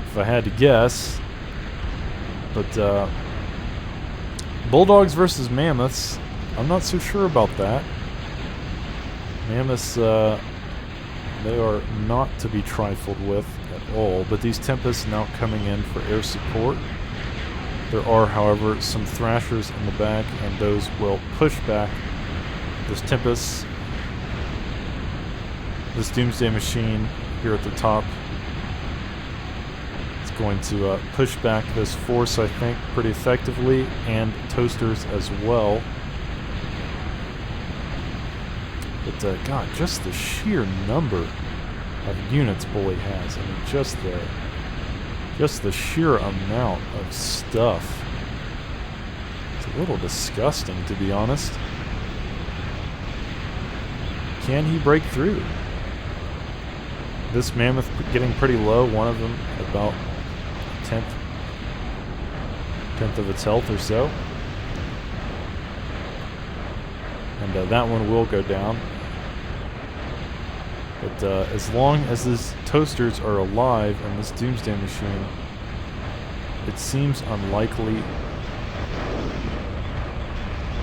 If I had to guess. But Bulldogs versus Mammoths, I'm not so sure about that. Mammoths, they are not to be trifled with at all, but these Tempests now coming in for air support. There are, however, some Thrashers in the back, and those will push back this Tempest. This Doomsday Machine here at the top is going to push back this force, I think, pretty effectively, and Toasters as well. But God, just the sheer number of units Bully has. I mean, just the sheer amount of stuff. It's a little disgusting, to be honest. Can he break through? This Mammoth getting pretty low, one of them about a tenth of its health or so. And that one will go down. But as long as these Toasters are alive and this Doomsday Machine, it seems unlikely.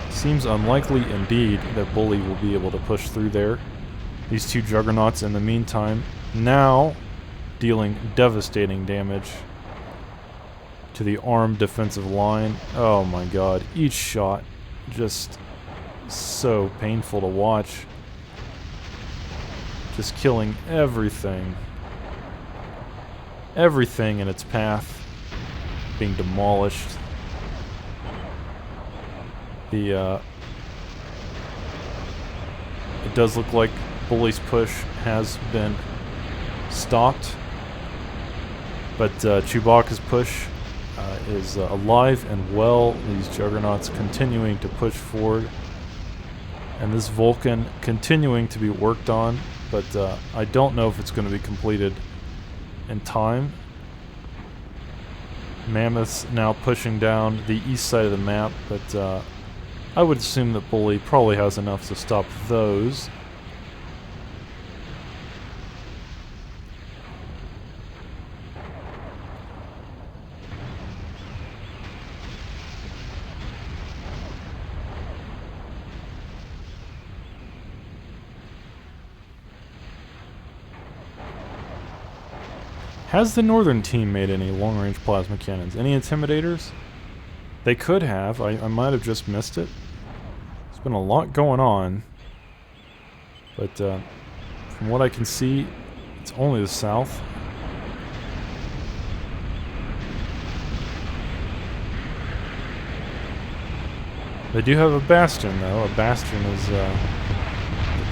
Seems unlikely indeed that Bully will be able to push through there. These two Juggernauts in the meantime now dealing devastating damage to the armed defensive line. Oh my God, each shot just so painful to watch. Just killing everything. Everything in its path being demolished. It does look like Bully's push has been stopped, but Chewbacca's push is alive and well. These Juggernauts continuing to push forward, and this Vulcan continuing to be worked on, but I don't know if it's going to be completed in time. Mammoths now pushing down the east side of the map, but I would assume that Bully probably has enough to stop those. Has the northern team made any long-range plasma cannons? Any intimidators? They could have. I might have just missed it. There's been a lot going on. But from what I can see, it's only the south. They do have a Bastion, though. A Bastion is the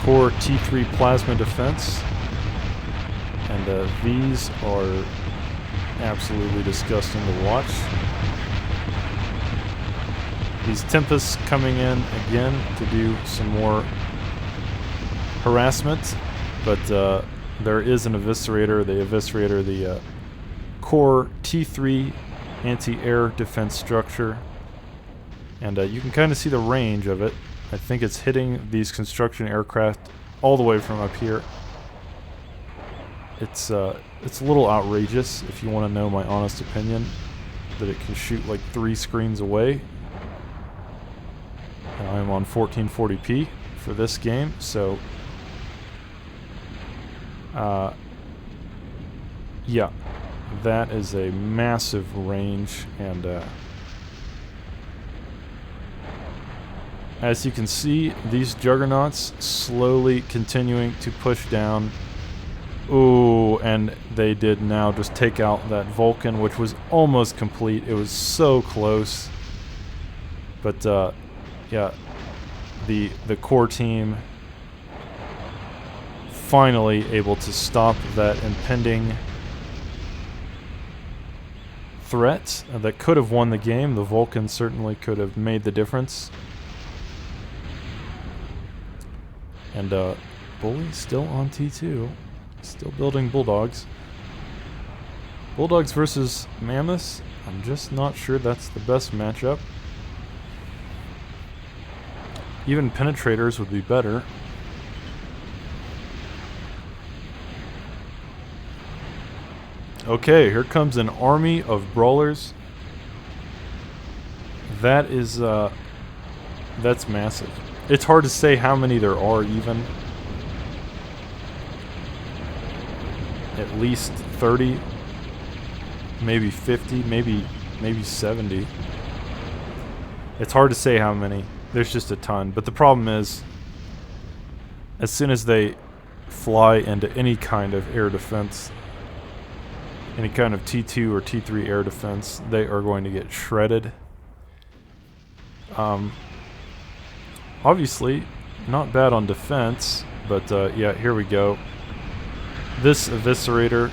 core T3 plasma defense. And these are absolutely disgusting to watch. These Tempests coming in again to do some more harassment, but there is an Eviscerator. The Eviscerator, the core T3 anti-air defense structure, and you can kind of see the range of it. I think it's hitting these construction aircraft all the way from up here. It's a little outrageous, if you want to know my honest opinion, that it can shoot like 3 screens away. And I'm on 1440p for this game, so yeah, that is a massive range, and as you can see, these Juggernauts slowly continuing to push down. Ooh, and they did now just take out that Vulcan, which was almost complete. It was so close. But yeah, the core team finally able to stop that impending threat that could have won the game. The Vulcan certainly could have made the difference. And Bully still on T2. Still building Bulldogs. Bulldogs versus Mammoths. I'm just not sure that's the best matchup. Even Penetrators would be better. Okay, here comes an army of Brawlers. That is, that's massive. It's hard to say how many there are even. At least 30, maybe 50, maybe 70. It's hard to say how many. There's just a ton. But the problem is, as soon as they fly into any kind of air defense, any kind of T2 or T3 air defense, they are going to get shredded. Obviously, not bad on defense, but yeah, here we go. This Eviscerator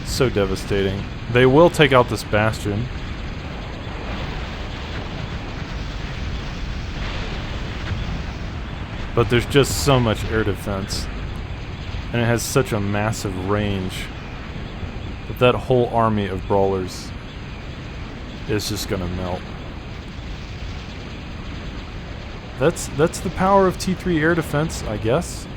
so devastating. They will take out this Bastion. But there's just so much air defense. And it has such a massive range that that whole army of Brawlers is just gonna melt. That's the power of T3 air defense, I guess.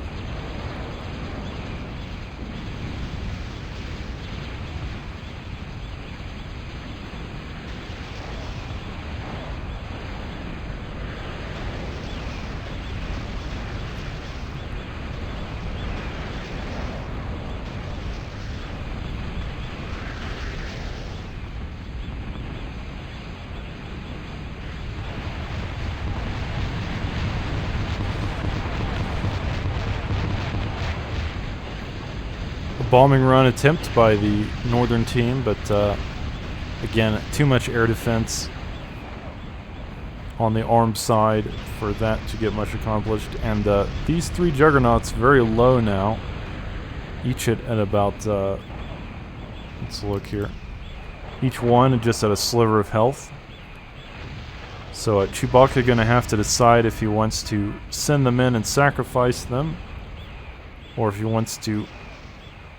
Bombing run attempt by the northern team, but again, too much air defense on the armed side for that to get much accomplished. And these 3 Juggernauts very low now, each at about let's look here, each one just at a sliver of health. So Chewbacca gonna have to decide if he wants to send them in and sacrifice them, or if he wants to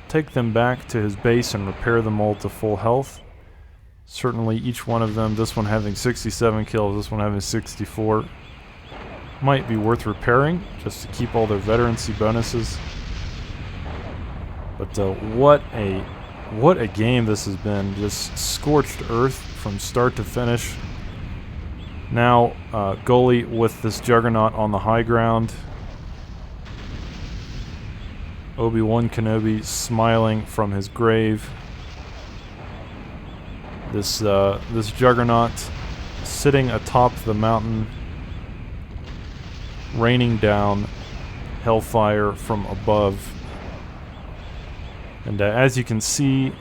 take them back to his base and repair them all to full health. Certainly each one of them, this one having 67 kills, this one having 64, might be worth repairing just to keep all their veterancy bonuses. But what a game this has been. Just scorched earth from start to finish. Now Goalie with this Juggernaut on the high ground. Obi-Wan Kenobi smiling from his grave. This Juggernaut sitting atop the mountain, raining down hellfire from above. And as you can see,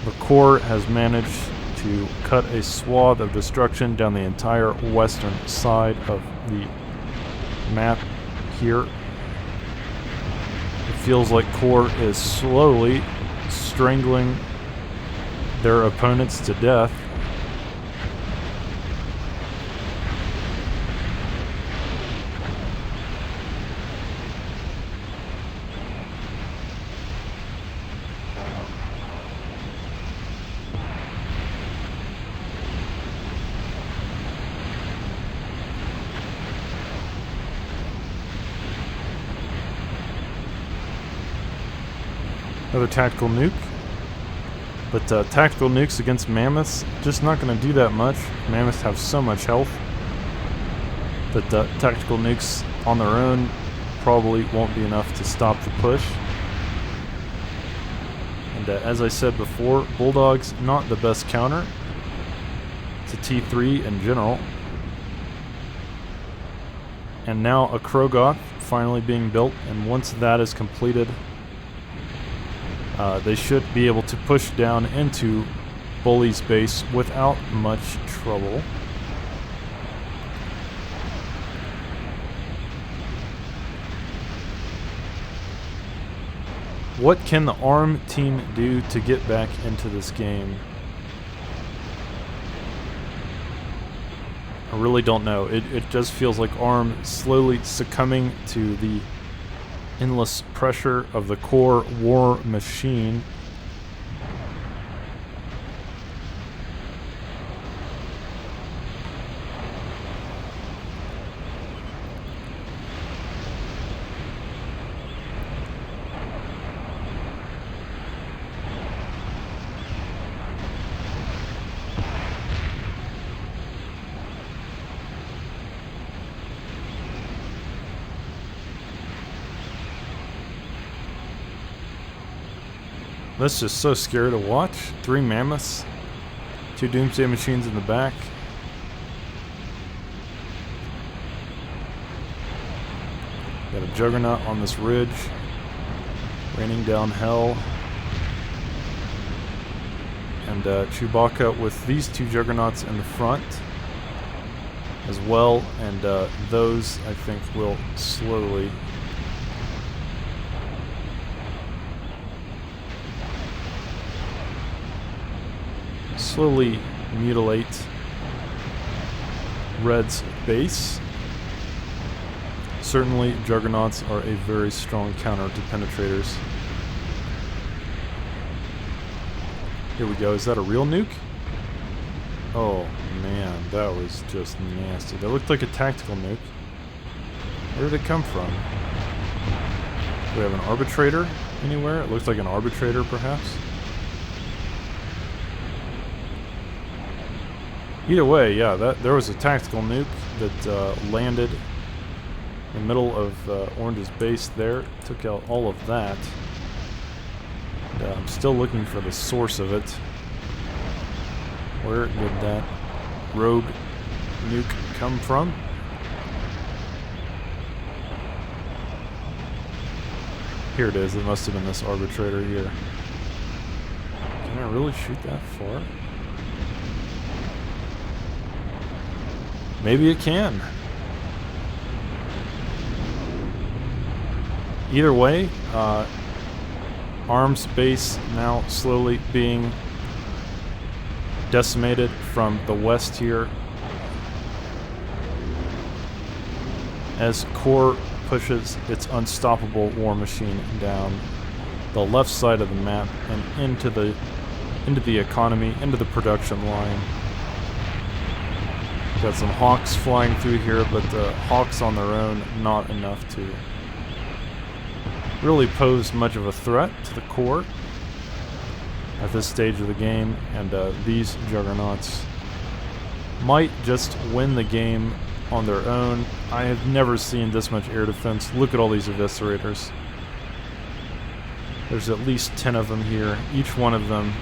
the core has managed to cut a swath of destruction down the entire western side of the map here. It feels like core is slowly strangling their opponents to death. Another tactical nuke. But tactical nukes against mammoths, just not going to do that much. Mammoths have so much health that tactical nukes on their own probably won't be enough to stop the push. And as I said before, Bulldog's not the best counter. It's a T3 in general. And now a Krogoth finally being built, and once that is completed, they should be able to push down into Bully's base without much trouble. What can the ARM team do to get back into this game? I really don't know. It just feels like ARM slowly succumbing to the endless pressure of the core war machine. That's just so scary to watch. 3 mammoths, 2 doomsday machines in the back. Got a juggernaut on this ridge, raining down hell. And Chewbacca with these 2 juggernauts in the front as well, and those I think will slowly mutilate Red's base. Certainly, Juggernauts are a very strong counter to penetrators. Here we go. Is that a real nuke? Oh man, that was just nasty. That looked like a tactical nuke. Where did it come from? Do we have an arbitrator anywhere? It looks like an arbitrator, perhaps. Either way, yeah, there was a tactical nuke that landed in the middle of Orange's base there. Took out all of that. And, I'm still looking for the source of it. Where did that rogue nuke come from? Here it is. It must have been this arbitrator here. Can I really shoot that far? Maybe it can. Either way, ARM's base now slowly being decimated from the west here as Core pushes its unstoppable war machine down the left side of the map and into the economy, into the production line. Got some Hawks flying through here, but the Hawks on their own not enough to really pose much of a threat to the core at this stage of the game, and these Juggernauts might just win the game on their own. I have never seen this much air defense. Look at all these eviscerators. There's at least 10 of them here, each one of them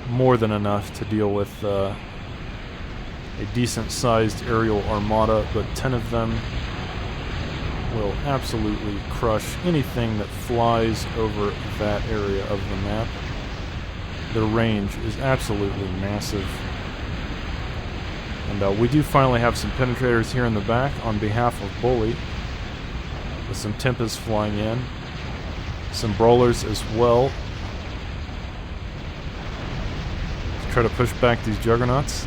more than enough to deal with a decent-sized aerial armada, but 10 of them will absolutely crush anything that flies over that area of the map. Their range is absolutely massive. And we do finally have some penetrators here in the back on behalf of Bully, with some Tempests flying in. Some Brawlers as well. Let's try to push back these Juggernauts.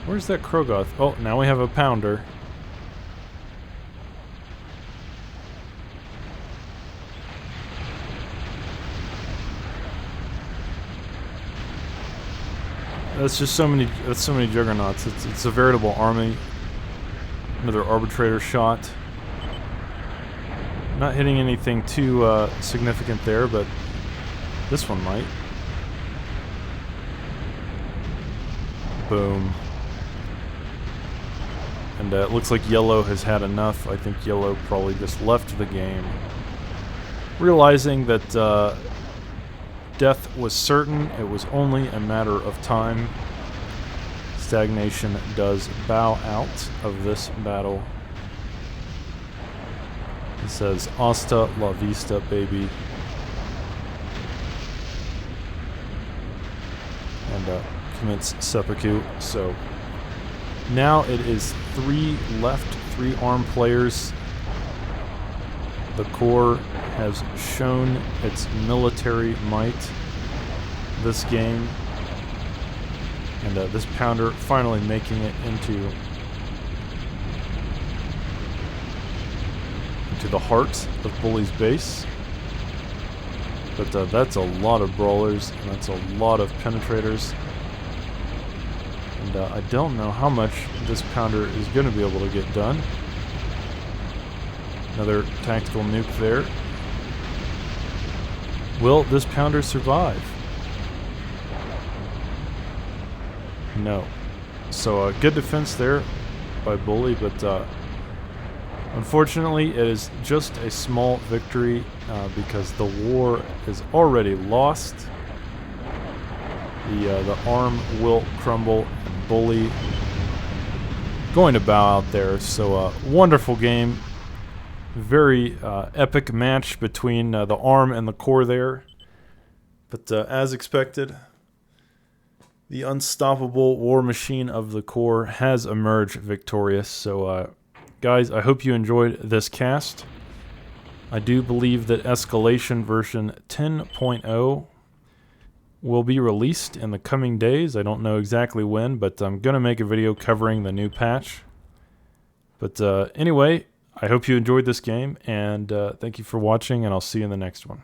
Where's that Krogoth? Oh, now we have a Pounder. That's just so many. That's so many Juggernauts. It's a veritable army. Another Arbitrator shot. Not hitting anything too significant there, but this one might. Boom. And it looks like Yellow has had enough. I think Yellow probably just left the game, realizing that death was certain. It was only a matter of time. Stagnation does bow out of this battle. It says, "Hasta la vista, baby." And commits seppuku. So now it is 3 left, 3 armed players. The core has shown its military might this game. And this Pounder finally making it into the heart of Bully's base. But that's a lot of Brawlers, and that's a lot of Penetrators. And I don't know how much this Pounder is going to be able to get done. Another tactical nuke there. Will this Pounder survive? No. So good defense there by Bully, but unfortunately it is just a small victory because the war is already lost. The arm will crumble, and Bully going to bow out there. So wonderful game. Very epic match between the arm and the core there. But as expected, the unstoppable war machine of the core has emerged victorious. So guys, I hope you enjoyed this cast. I do believe that Escalation version 10.0 will be released in the coming days. I don't know exactly when, but I'm going to make a video covering the new patch. But anyway, I hope you enjoyed this game, and thank you for watching, and I'll see you in the next one.